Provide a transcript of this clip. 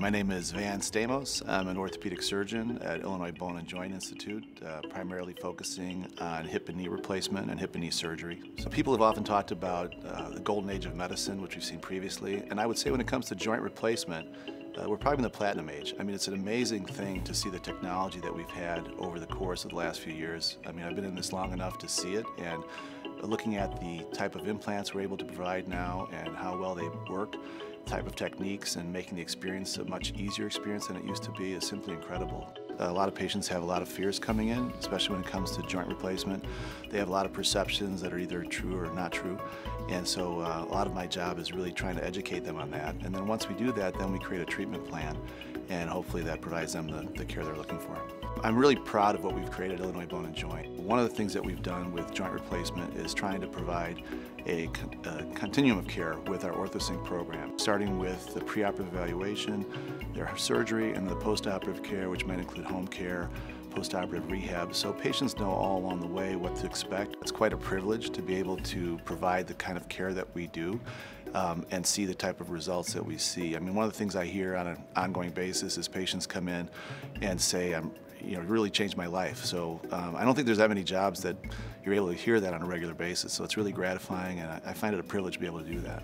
My name is Stamos. I'm an orthopedic surgeon at Illinois Bone and Joint Institute, primarily focusing on hip and knee replacement and hip and knee surgery. So people have often talked about the golden age of medicine, which we've seen previously, and I would say when it comes to joint replacement, we're probably in the platinum age. I mean, it's an amazing thing to see the technology that we've had over the course of the last few years. I mean, I've been in this long enough to see it, and looking at the type of implants we're able to provide now and how well they work, type of techniques, and making the experience a much easier experience than it used to be is simply incredible. A lot of patients have a lot of fears coming in, especially when it comes to joint replacement. They have a lot of perceptions that are either true or not true, and so a lot of my job is really trying to educate them on that. And then once we do that, then we create a treatment plan, and hopefully that provides them the care they're looking for. I'm really proud of what we've created at Illinois Bone and Joint. One of the things that we've done with joint replacement is trying to provide a continuum of care with our OrthoSync program, starting with the preoperative evaluation, their surgery, and the postoperative care, which might include home care, postoperative rehab, so patients know all along the way what to expect. It's quite a privilege to be able to provide the kind of care that we do and see the type of results that we see. I mean, one of the things I hear on an ongoing basis is patients come in and say, it really changed my life. So I don't think there's that many jobs that you're able to hear that on a regular basis. So it's really gratifying, and I find it a privilege to be able to do that.